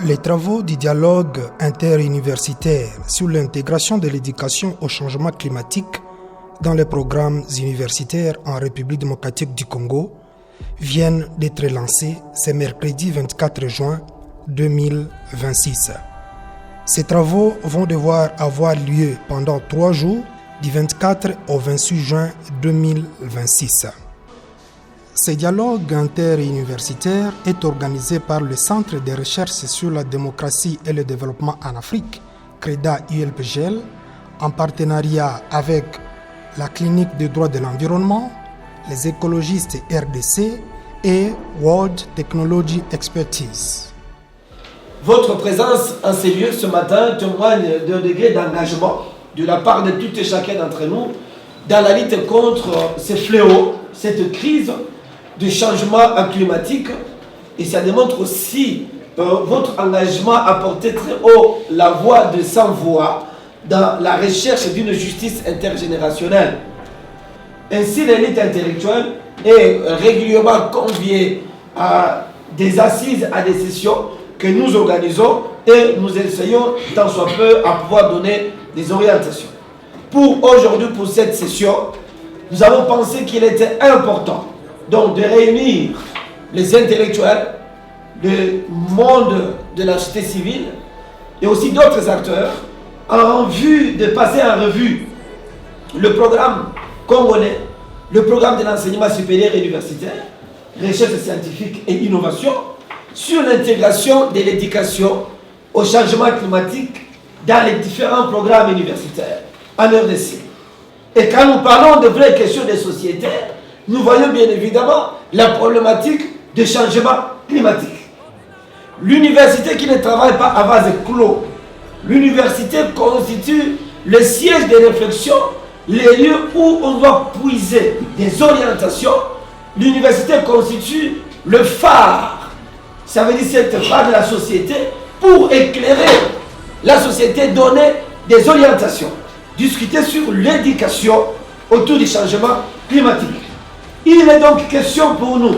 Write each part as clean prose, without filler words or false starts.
Les travaux du dialogue interuniversitaire sur l'intégration de l'éducation au changement climatique dans les programmes universitaires en République démocratique du Congo viennent d'être lancés ce mercredi 24 juin 2026. Ces travaux vont devoir avoir lieu pendant 3 jours, du 24 au 28 juin 2026. Ce dialogue interuniversitaire est organisé par le Centre de recherche sur la démocratie et le développement en Afrique, CREDA-ULPGL, en partenariat avec la Clinique des droits de l'environnement, les écologistes RDC et World Technology Expertise. Votre présence en ces lieux ce matin témoigne d'un degré d'engagement de la part de tout et chacun d'entre nous dans la lutte contre ces fléaux, cette crise du changement climatique, et ça démontre aussi votre engagement à porter très haut la voix de sans voix dans la recherche d'une justice intergénérationnelle. Ainsi, l'élite intellectuelle est régulièrement conviée à des assises, à des sessions que nous organisons et nous essayons tant soit peu à pouvoir donner des orientations. Pour aujourd'hui, pour cette session, nous avons pensé qu'il était important donc de réunir les intellectuels, le monde de la société civile et aussi d'autres acteurs en vue de passer en revue le programme congolais, le programme de l'enseignement supérieur et universitaire, recherche scientifique et innovation, sur l'intégration de l'éducation au changement climatique dans les différents programmes universitaires en RDC. Et quand nous parlons de vraies questions de société, nous voyons bien évidemment la problématique du changement climatique. L'université qui ne travaille pas à vase clos, l'université constitue le siège de réflexion, les lieux où on doit puiser des orientations. L'université constitue le phare, ça veut dire cette phare de la société, pour éclairer la société, donner des orientations, discuter sur l'éducation autour du changement climatique. Il est donc question pour nous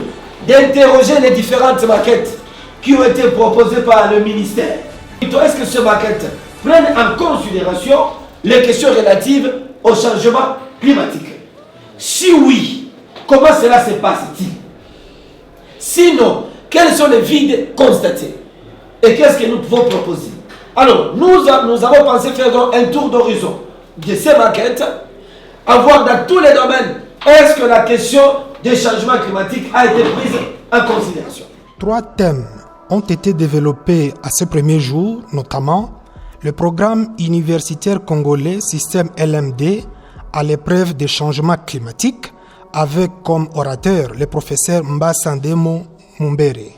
d'interroger les différentes maquettes qui ont été proposées par le ministère. Est-ce que ces maquettes prennent en considération les questions relatives au changement climatique? Si oui, comment cela se passe-t-il? Sinon, quels sont les vides constatés? Et qu'est-ce que nous pouvons proposer? Alors, nous avons pensé faire donc un tour d'horizon de ces maquettes, à voir dans tous les domaines, est-ce que la question des changements climatiques a été prise en considération? 3 thèmes ont été développés à ce premier jour, notamment le programme universitaire congolais système LMD à l'épreuve des changements climatiques, avec comme orateur le professeur Mbasandemo Mumbere.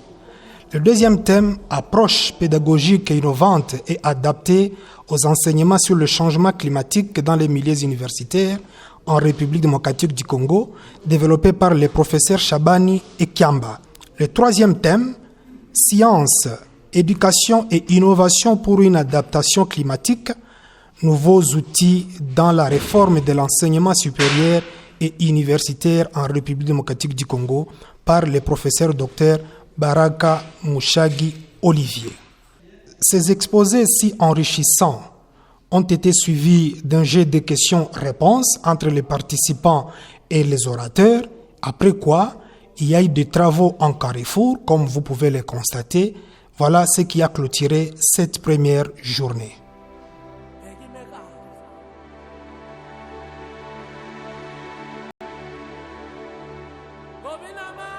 Le deuxième thème, approche pédagogique et innovante et adaptée aux enseignements sur le changement climatique dans les milieux universitaires en République démocratique du Congo, développé par les professeurs Chabani et Kiamba. Le troisième thème, science, éducation et innovation pour une adaptation climatique, nouveaux outils dans la réforme de l'enseignement supérieur et universitaire en République démocratique du Congo par le professeur Dr Baraka Mouchagi Olivier. Ces exposés si enrichissants ont été suivis d'un jeu de questions-réponses entre les participants et les orateurs, après quoi il y a eu des travaux en carrefour, comme vous pouvez le constater. Voilà ce qui a clôturé cette première journée. Gobinama